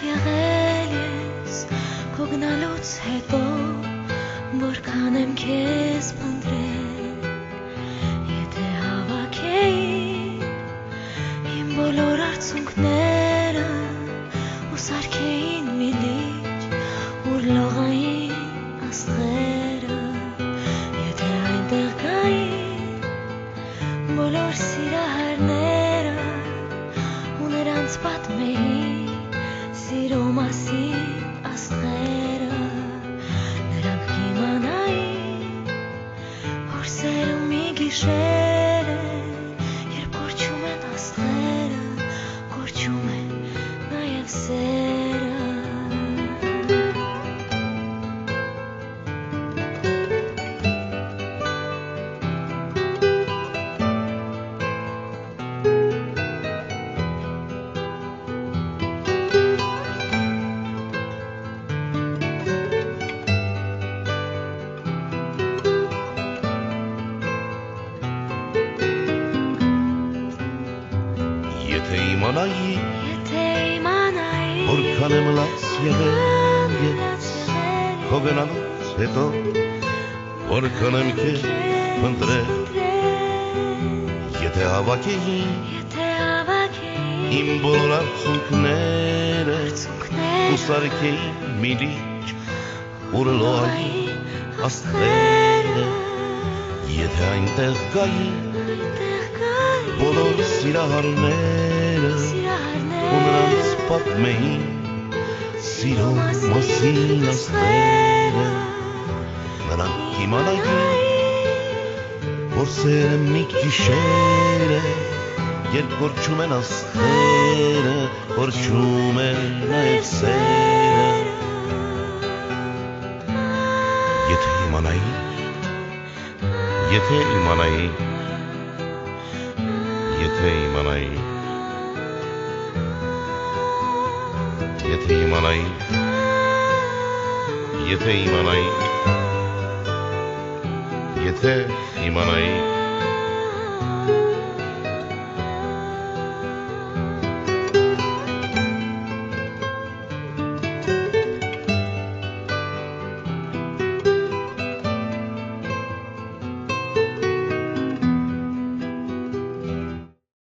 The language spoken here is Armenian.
եղել ես քո գնալուց հետո որքան եմ քեզ փնտրել եթե հավաքեի իմ բոլոր արցունքները ու սարքեին մի լիճ ուր լողային աստղերը եթե այնտեղ գային բոլոր սիրահարները ու նրանց պատմեին սիրո մասին աստղերը նրանք կիմանային որ սերումի գիշեր է երբ կորչում են աստղերը կորչում է նաև սերը Եթե իմանայի որքան եմ լաց եղել ես քո գնալուց հետո որքան եմ քեզ փնտրել եթե հավաքեի իմ բոլոր արցունքները ու սարքեի մի լիճ ուր լողային աստղերը եթե այնտեղ գային բոլոր սիրահարները ու նրանց պատմեին սիրո մասին աստղերը նրանք իմանային որ սերը մի գիշեր է երբ կորչում են աստղերը կորչում է նաև սերը եթե իմանայի եթե իմանայի եթե իմանայի եթե իմանայի եթե իմանայի եթե իմանայի